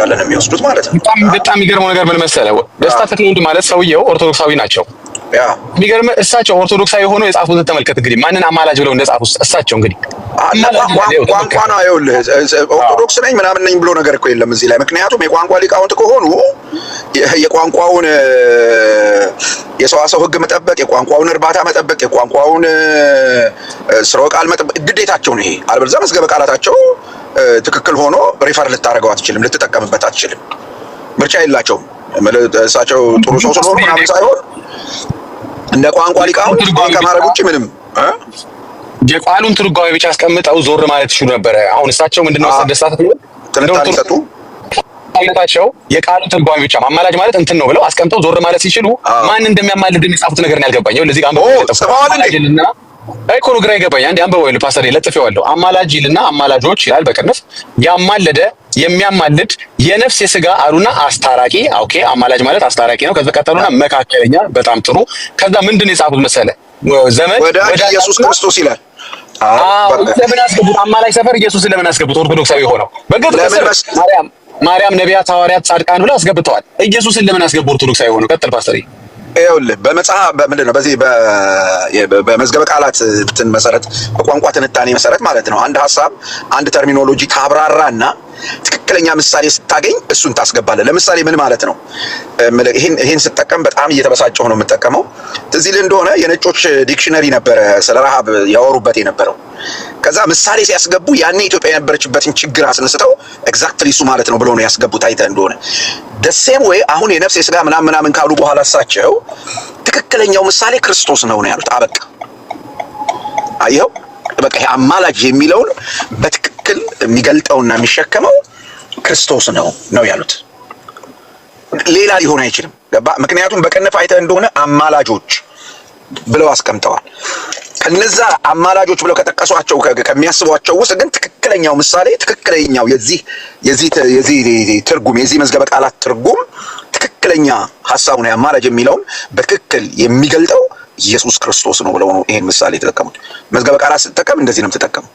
እንዳለ ነው የሚወስዱት ማለት ነው። በጣም የሚገርመው ነገር ምን መሰለህ? ደስታ ተክለወልድ ማለት ሰውየው ኦርቶዶክሳዊ ናቸው። የሚገርም እሳቸው ኦርቶዶክሳዊ ሆኖ የጻፉትን ተመልከት እንግዲህ ማንን አማላጅ ብለው እንደጻፉ እሳቸው እንግዲህ ቋንቋ ነው። ይኸውልህ ኦርቶዶክስ ነኝ ምናምን ነኝ ብሎ ነገር እኮ የለም እዚህ ላይ። ምክንያቱም የቋንቋ ሊቃውንት ከሆኑ የቋንቋውን የሰዋሰው ሕግ መጠበቅ፣ የቋንቋውን እርባታ መጠበቅ፣ የቋንቋውን ስርወ ቃል መጠበቅ ግዴታቸው ነው። ይሄ አለበለዚያ መዝገበ ቃላታቸው ትክክል ሆኖ ሪፈር ልታደርገው አትችልም፣ ልትጠቀምበት አትችልም። ምርጫ የላቸውም። እሳቸው ጥሩ ሰው ስለሆኑ ምናምን ሳይሆን እንደ ቋንቋ ሊቃውንት ከማድረግ ውጭ ምንም የቃሉን ትርጓሜ ብቻ አስቀምጠው ዞር ማለት ይችሉ ነበረ። አሁን እሳቸው ምንድነው ደስታ ትንታኔ ሰጡ አይነታቸው የቃሉን ትርጓሜ ብቻ ማማላጅ ማለት እንትን ነው ብለው አስቀምጠው ዞር ማለት ሲችሉ ማን እንደሚያማልድ የሚጻፉት ነገር ነው ያልገባኝ። ይኸውልህ እዚህ ጋር አንበበውልና አይኮኑ ግራ ይገባኝ። አንዴ አንበበው ይሉ ፓስተር ለጥፌዋለሁ። አማላጅ ይልና አማላጆች ይላል በቅንፍ ያማለደ የሚያማልድ የነፍስ የስጋ አሉና አስታራቂ። ኦኬ አማላጅ ማለት አስታራቂ ነው። ከዛ ቀጠሉና መካከለኛ። በጣም ጥሩ። ከዛ ምንድነው የጻፉት መሰለ ዘመን ወደ ኢየሱስ ክርስቶስ ይላል። ለምን አስገቡት? አማላጅ ሰፈር ኢየሱስ ለምን አስገቡት? ኦርቶዶክሳዊ ሆነው በግልጽ ማርያም ነቢያት፣ ሐዋርያት፣ ጻድቃን ብለው አስገብተዋል። ኢየሱስን ለምን አስገቡ? ኦርቶዶክሳዊ ሆነው። ቀጥል ፓስተር። ይኸውልህ በመጽሐፍ ምንድን ነው በዚህ በመዝገበ ቃላት እንትን መሰረት በቋንቋ ትንታኔ መሰረት ማለት ነው አንድ ሀሳብ አንድ ተርሚኖሎጂ ታብራራና ትክክለኛ ምሳሌ ስታገኝ እሱን ታስገባለህ። ለምሳሌ ምን ማለት ነው? ይሄን ስጠቀም በጣም እየተበሳጨሁ ነው የምጠቀመው። ትዝ ይልህ እንደሆነ የነጮች ዲክሽነሪ ነበረ ስለ ረሃብ ያወሩበት የነበረው። ከዛ ምሳሌ ሲያስገቡ ያኔ ኢትዮጵያ የነበረችበትን ችግር አስነስተው ኤግዛክትሊ እሱ ማለት ነው ብለው ነው ያስገቡት። አይተህ እንደሆነ ደሴም ወይ አሁን የነፍስ የስጋ ምናምን ካሉ በኋላ እሳቸው ትክክለኛው ምሳሌ ክርስቶስ ነው ያሉት። አበቃ። አየኸው? በቃ ይሄ አማላጅ የሚለውን በትክክል የሚገልጠውና የሚሸከመው ክርስቶስ ነው ያሉት። ሌላ ሊሆን አይችልም። ገባ? ምክንያቱም በቅንፍ አይተህ እንደሆነ አማላጆች ብለው አስቀምጠዋል። ከነዛ አማላጆች ብለው ከጠቀሷቸው ከሚያስቧቸው ውስጥ ግን ትክክለኛው ምሳሌ ትክክለኛው የዚህ ትርጉም የዚህ መዝገበ ቃላት ትርጉም ትክክለኛ ሐሳቡን አማላጅ የሚለውን በትክክል የሚገልጠው ኢየሱስ ክርስቶስ ነው ብለው ነው ይሄን ምሳሌ የተጠቀሙት። መዝገበ ቃላት ስትጠቀም እንደዚህ ነው የምትጠቀመው።